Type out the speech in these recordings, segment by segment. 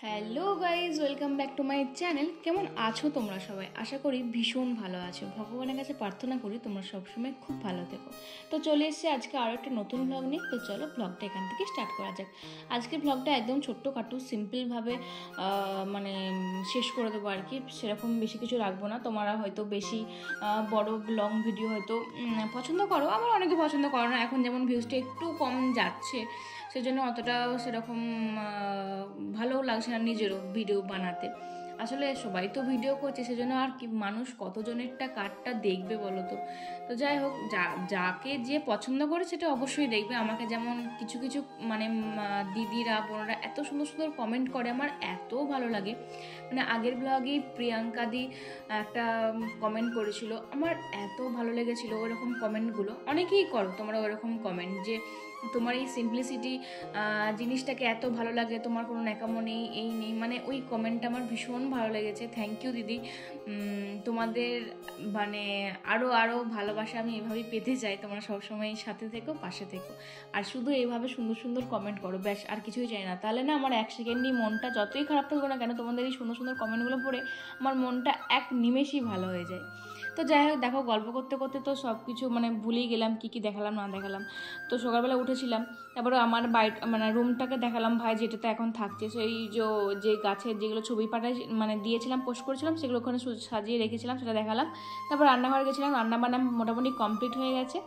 Hello guys, welcome back to my channel. কেমন আছো তোমরা সবাই? আশা করি ভীষণ ভালো আছো। ভগবানের কাছে প্রার্থনা করি তোমরা সবসময় খুব ভালো থেকো। তো চলে এসেছি আজকে আরও একটা নতুন ব্লগ নিয়ে। তো চলো ব্লগটা এখান থেকে স্টার্ট করা যাক। আজকের ব্লগটা একদম ছোট্টখাটো সিম্পলভাবে মানে শেষ করে দেবো আর কি। সেরকম বেশি কিছু রাখবো না। তোমরা হয়তো বেশি বড় লং ভিডিও হয়তো পছন্দ করো, আবার অনেকে পছন্দ করো না। এখন যেমন ভিউজটা একটু কম যাচ্ছে, সেজন্য অতটাও সেরকম ভালোও লাগছে না নিজেরও ভিডিও বানাতে। আসলে সবাই তো ভিডিও করছে, সেজন্য আর কি মানুষ কতজনেরটা কারটা দেখবে বলো তো। তো যাই হোক, যাকে যে পছন্দ করে সেটা অবশ্যই দেখবে। আমাকে যেমন কিছু কিছু মানে দিদিরা বোনরা এত সুন্দর সুন্দর কমেন্ট করে, আমার এত ভালো লাগে। মানে আগের ব্লগেই প্রিয়াঙ্কা দি একটা কমেন্ট করেছিল, আমার এত ভালো লেগেছিলো ওরকম কমেন্টগুলো। অনেকেই করো তোমরা ওরকম কমেন্ট, যে তোমার এই সিম্পলিসিটি জিনিসটাকে এত ভালো লাগে, তোমার কোনো ন্যাকামো নেই, এই নেই। মানে ওই কমেন্টটা আমার ভীষণ ভালো লেগেছে। থ্যাংক ইউ দিদি। তোমাদের মানে আরও আরও ভালোবাসা আমি এভাবেই পেতে চাই। তোমরা সবসময় সাথে থেকো, পাশে থেকো, আর শুধু এইভাবে সুন্দর সুন্দর কমেন্ট করো, ব্যাস আর কিছুই চাই না। তাহলে না আমার এক সেকেন্ডই মনটা যতই খারাপ থাকবে না কেন, তোমাদের এই সুন্দর সুন্দর কমেন্টগুলো পড়ে আমার মনটা এক নিমেষেই ভালো হয়ে যায়। তো যাই হোক, দেখো গল্প করতে করতে তো সব কিছু মানে ভুলেই গেলাম, কী কী দেখালাম না দেখালাম। তো সকালবেলা উঠেছিলাম, তারপরে আমার মানে রুমটাকে দেখালাম ভাই যেটাতে এখন থাকছে। সেই যে গাছের যেগুলো ছবি পাঠাই মানে দিয়েছিলাম, পোস্ট করেছিলাম, সেগুলো ওখানে সাজিয়ে রেখেছিলাম, সেটা দেখালাম। তারপর রান্নাঘরে গেছিলাম, রান্নাবান্না মোটামুটি কমপ্লিট হয়ে গেছে।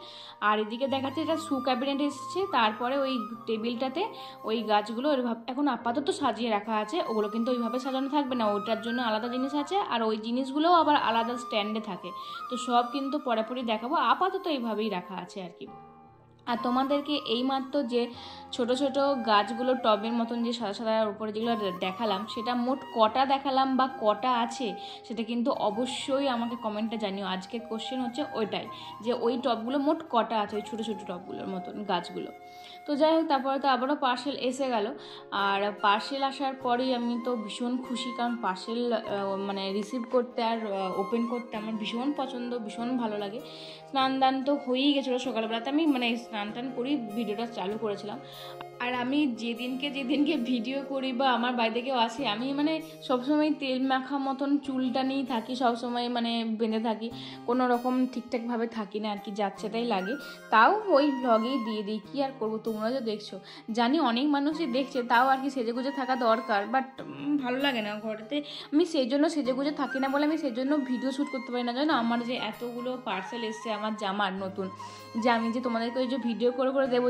আর এদিকে দেখাচ্ছে এটা শু ক্যাবিনেট এসেছে। তারপরে ওই টেবিলটাতে ওই গাছগুলো এখন আপাতত সাজিয়ে রাখা আছে। ওগুলো কিন্তু ওইভাবে সাজানো থাকবে না, ওটার জন্য আলাদা জিনিস আছে, আর ওই জিনিসগুলোও আবার আলাদা স্ট্যান্ডে থাকে। তো সব কিন্তু পরে দেখাবো, আপাতত এইভাবেই রাখা আছে আর কি। আর তোমাদেরকে এইমাত্র যে ছোট ছোট গাছগুলো টবের মতন যে সাদা সাদার উপরে যেগুলো দেখালাম, সেটা মোট কটা দেখালাম বা কটা আছে সেটা কিন্তু অবশ্যই আমাকে কমেন্টে জানিও। আজকের কোশ্চেন হচ্ছে ওইটাই, যে ওই টবগুলো মোট কটা আছে, ওই ছোটো ছোটো টবগুলোর মতন গাছগুলো। তো যাই হোক, তারপরে তো আবারও পার্সেল এসে গেল। আর পার্সেল আসার পরেই আমি তো ভীষণ খুশি, কারণ পার্সেল মানে রিসিভ করতে আর ওপেন করতে আমার ভীষণ পছন্দ, ভীষণ ভালো লাগে। স্নান দান তো হয়েই গেছিলো সকালবেলাতে, আমি মানে স্নান টান করেই ভিডিওটা চালু করেছিলাম। আর আমি যেদিনকে ভিডিও করি বা আমার বাড়িতে কেউ আসে, আমি মানে সবসময় তেল মাখা মতন চুলটা নিয়েই থাকি, সবসময় মানে বেঁধে থাকি, কোনো রকম ঠিকঠাকভাবে থাকি না আর কি, যাচ্ছেটাই লাগে। তাও ওই ব্লগেই দিয়ে দিই, কী আর করবো। তোমরা যে দেখছো, জানি অনেক মানুষই দেখছে, তাও আর কি সেজেগুজে থাকা দরকার, বাট ভালো লাগে না ঘরেতে। আমি সেই জন্য সেজেগুজে থাকি না বলে আমি সেই জন্য ভিডিও শ্যুট করতে পারি না। জানো আমার যে এতগুলো পার্সেল এসছে আমার জামার নতুন, যে আমি যে তোমাদেরকে ওই যে ভিডিও করে করে দেবো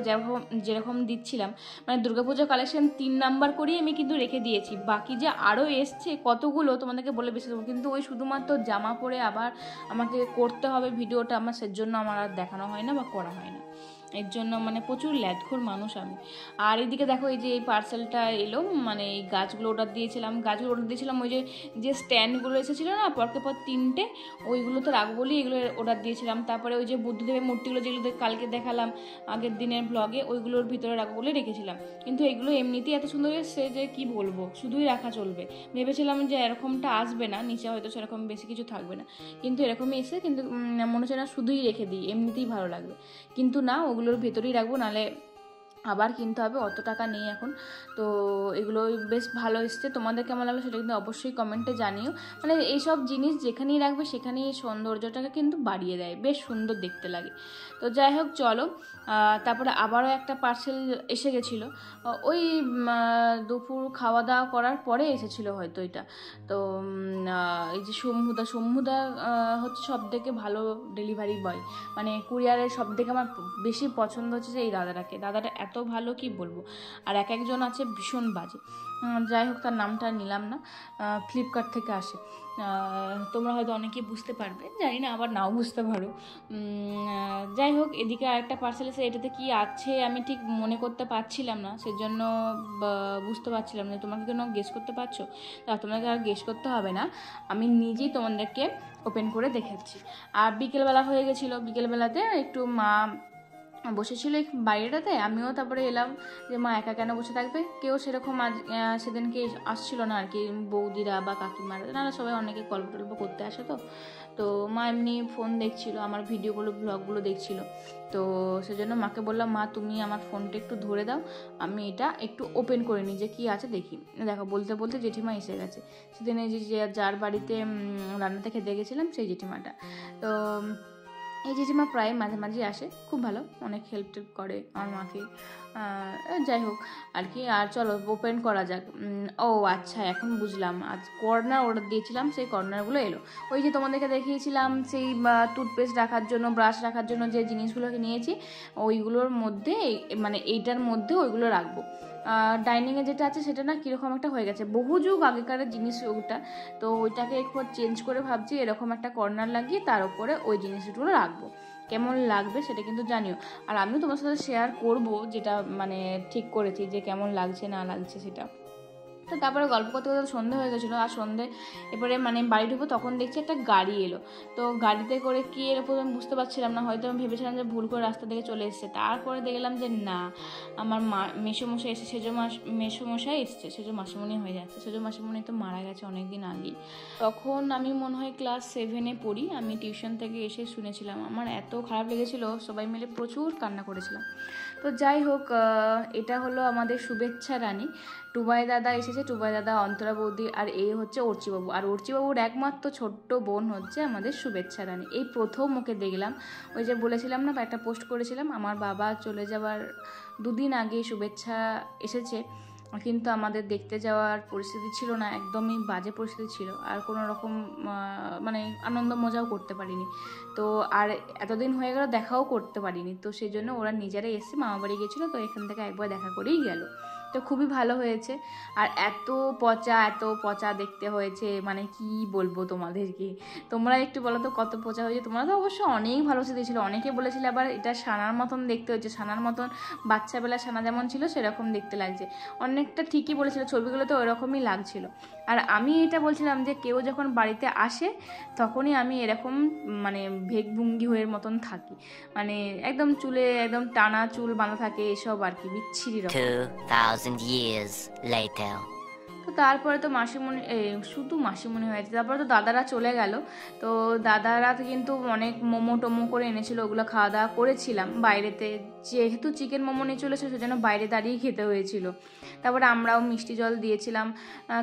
যেরকম দিচ্ছিলাম, মানে দুর্গাপুজো কালেকশন 3 নাম্বার করেই আমি কিন্তু রেখে দিয়েছি। বাকি যে আরও এসছে কতগুলো তোমাদেরকে বলে বেশি দেবো, কিন্তু ওই শুধুমাত্র জামা পরে আবার আমাকে করতে হবে ভিডিওটা, আমার সেজন্য আমার আর দেখানো হয় না বা করা হয় না। এর জন্য মানে প্রচুর ল্যাদখোর মানুষ আমি। আর এদিকে দেখো, এই যে এই পার্সেলটা এলো, মানে এই গাছগুলো অর্ডার দিয়েছিলাম ওই যে স্ট্যান্ডগুলো এসেছিলো না পরকে পর 3টে, ওইগুলো তো রাখবো বলেই এগুলো অর্ডার দিয়েছিলাম। তারপরে ওই যে বুদ্ধদেবের মূর্তিগুলো যেগুলো কালকে দেখালাম আগের দিনের ব্লগে, ওইগুলোর ভিতরে রাখবো বলে রেখেছিলাম। কিন্তু এগুলো এমনিতেই এত সুন্দর এসছে যে কি বলবো, শুধুই রাখা চলবে। ভেবেছিলাম যে এরকমটা আসবে না, নিচে হয়তো সেরকম বেশি কিছু থাকবে না, কিন্তু এরকমই এসে, কিন্তু মনে হচ্ছে না শুধুই রেখে দিই, এমনিতেই ভালো লাগবে। কিন্তু না, ওগুলোর ভেতরেই রাখবো, নাহলে আবার কিনতে হবে, অত টাকা নেই এখন। তো এগুলো বেশ ভালো এসছে। তোমাদের কেমন লাগলো সেটা কিন্তু অবশ্যই কমেন্টে জানিও। মানে এইসব জিনিস যেখানেই রাখবে সেখানেই সৌন্দর্যটাকে কিন্তু বাড়িয়ে দেয়, বেশ সুন্দর দেখতে লাগে। তো যাই হোক চলো, তারপরে আবারও একটা পার্সেল এসে গেছিলো, ওই দুপুর খাওয়া দাওয়া করার পরে এসেছিলো হয়তো এটা। তো এই যে শম্ভুদা হচ্ছে সব থেকে ভালো ডেলিভারি বয়, মানে কুরিয়ারের সব থেকে আমার বেশি পছন্দ হচ্ছে যে এই দাদাটা এত ভালো কি বলবো। আর একজন আছে ভীষণ বাজে, যাই হোক তার নামটা নিলাম না। ফ্লিপকার্ট থেকে আসে, তোমরা হয়তো অনেকেই বুঝতে পারবে, জানি না আবার নাও বুঝতে পারো। যাই হোক, এদিকে আরেকটা পার্সেল এসে, এটাতে কি আছে আমি ঠিক মনে করতে পারছিলাম না, সেজন্য বুঝতে পারছিলাম না। তোমরা কি কোনো গেস করতে পারছো? তা তোমাকে আর গেস করতে হবে না, আমি নিজেই তোমাদেরকে ওপেন করে দেখাচ্ছি। আর বিকেলবেলা হয়ে গেছিলো, বিকেলবেলাতে একটু মা বসেছিল এই বাইরেটাতে, আমিও তারপরে এলাম যে মা একা কেন বসে থাকবে, কেউ সেরকম সেদিনকে আসছিল না আর কি, বৌদিরা বা কাকিমারা না, সবাই অনেকে গল্প টল্প করতে আসে। তো মা এমনি ফোন দেখছিল, আমার ভিডিওগুলো ব্লগগুলো দেখছিল। তো সেজন্য মাকে বললাম, মা তুমি আমার ফোনটা একটু ধরে দাও, আমি এটা একটু ওপেন করে নিই যে কী আছে দেখি। দেখো বলতে বলতে জেঠিমা এসে গেছে, সেদিনে যে যার বাড়িতে রান্নাতে খেতে গেছিলাম সেই জেঠিমাটা। তো এই জেঠিমা প্রায় মাঝে মাঝে আসে, খুব ভালো, অনেক হেল্প টেল্প করে আমার মাকে। যাই হোক আর কি, আর চলো ওপেন করা যাক। ও আচ্ছা, এখন বুঝলাম, আজ কর্নার অর্ডার দিয়েছিলাম, সেই কর্নারগুলো এলো। ওই যে তোমাদেরকে দেখিয়েছিলাম সেই টুথপেস্ট রাখার জন্য, ব্রাশ রাখার জন্য যে জিনিসগুলোকে নিয়েছি, ওইগুলোর মধ্যে মানে এইটার মধ্যে ওইগুলো রাখবো। ডাইনিংয়ে যেটা আছে সেটা না কীরকম একটা হয়ে গেছে, বহু যুগ আগেকারের জিনিস ওটা, তো ওইটাকে একটু চেঞ্জ করে ভাবছি এরকম একটা কর্নার লাগিয়ে তার উপরে ওই জিনিসগুলো রাখবো। কেমন লাগবে সেটা কিন্তু জানিও, আর আমিও তোমার সাথে শেয়ার করব যেটা মানে ঠিক করেছি যে কেমন লাগছে না লাগছে সেটা। তো তারপরে গল্প করতে করতে সন্ধে হয়ে গেছিলো, আর সন্ধে এবারে মানে বাড়ি ঢুকবো তখন দেখছি একটা গাড়ি এলো। তো গাড়িতে করে কি এর উপর আমি বুঝতে পারছিলাম না, হয়তো আমি ভেবেছিলাম যে ভুল করে রাস্তা থেকে চলে এসছে। তারপরে দেখলাম যে না, আমার মেসোমশাই এসে মেসোমশাই এসছে, সেজো মাসিমণি হয়ে যাচ্ছে। সেজো মাসিমণি তো মারা গেছে অনেক দিন আগেই। তখন আমি মনে হয় ক্লাস 7-এ পড়ি, আমি টিউশন থেকে এসে শুনেছিলাম, আমার এত খারাপ লেগেছিলো, সবাই মিলে প্রচুর কান্না করেছিলাম। তো যাই হোক, এটা হলো আমাদের শুভেচ্ছা রানী। টুবাই দাদা এসেছে, টুবাই দাদা, অন্তরা বৌদি, আর এই হচ্ছে অর্চিবাবু। আর অর্চিবাবুর একমাত্র ছোট্ট বোন হচ্ছে আমাদের শুভেচ্ছা রানী। এই প্রথম ওকে দেখলাম, ওই যে বলেছিলাম না, একটা পোস্ট করেছিলাম, আমার বাবা চলে যাওয়ার 2 দিন আগে শুভেচ্ছা এসেছে, কিন্তু আমাদের দেখতে যাওয়ার পরিস্থিতি ছিল না, একদমই বাজে পরিস্থিতি ছিল, আর কোনো রকম মানে আনন্দ মজাও করতে পারিনি। তো আর এতদিন হয়ে গেল দেখাও করতে পারিনি, তো সেই জন্য ওরা নিজেরাই এসে মামা বাড়ি গেছিলো, তো এখান থেকে একবার দেখা করেই গেল। তো খুবই ভালো হয়েছে। আর এত পচা দেখতে হয়েছে, মানে কি বলবো তোমাদেরকে, তোমরা একটু বলো তো কত পচা হয়েছে। তোমরা তো অবশ্য অনেক ভালোবাসা দিয়েছিলো, অনেকে বলেছিলে আবার এটা সানার মতন দেখতে হয়েছে, সানার মতন বাচ্চাবেলা সানা যেমন ছিল সেরকম দেখতে লাগছে। অনেকটা ঠিকই বলেছিল, ছবিগুলো তো ওরকমই লাগছিল। আর আমি এটা বলছিলাম যে কেউ যখন বাড়িতে আসে তখনই আমি এরকম মানে ভেগভঙ্গি হয়ে মতন থাকি, মানে একদম চুলে একদম টানা চুল বাঁধা থাকে, এসব আর কি বিচ্ছিরি রকম। 2000 years later. তো তারপরে তো মাসিমণি, শুধু মাসিমণি হয়েছে, তারপরে তো দাদারা চলে গেল। তো দাদারা কিন্তু অনেক মোমো টোমো করে এনেছিল, ওগুলো খাওয়া দাওয়া করেছিলাম বাইরেতে, যেহেতু চিকেন মোমো নিয়ে চলেছে সেজন্য বাইরে দাঁড়িয়ে খেতে হয়েছিল। তারপরে আমরাও মিষ্টি জল দিয়েছিলাম,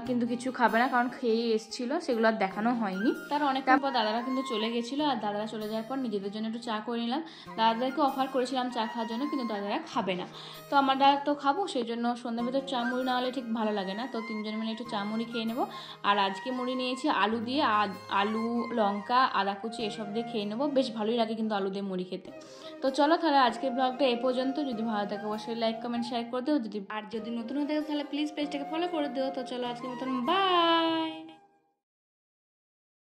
কিন্তু কিছু খাবে না কারণ খেয়েই এসেছিলো, সেগুলো আর দেখানো হয়নি। তার অনেকক্ষণ পর দাদারা কিন্তু চলে গেছিলো, আর দাদারা চলে যাওয়ার পর নিজেদের জন্য একটু চা করে নিলাম। দাদাদেরকে অফার করেছিলাম চা খাওয়ার জন্য, কিন্তু দাদারা খাবে না। তো আমরা তো খাবো, সেই জন্য সন্ধ্যার ভেতর চা মুড়ি না হলে ঠিক ভালো লাগে না, তো 3 জন মিলে একটু চা মুড়ি খেয়ে নেবো। আর আজকে মুড়ি নিয়েছি আলু দিয়ে, আলু লঙ্কা আদা কুচি এসব দিয়ে খেয়ে নেবো, বেশ ভালোই লাগে কিন্তু আলু দিয়ে মুড়ি খেতে। তো চলো তাহলে আজকের ব্লগটা এ পর্যন্ত, যদি ভালো থাকে অবশ্যই লাইক কমেন্ট শেয়ার করে দিও, যদি নতুন হয়ে থাকে তাহলে প্লিজ পেজটাকে ফলো করে দিও। তো চলো আজকের মতন বাই।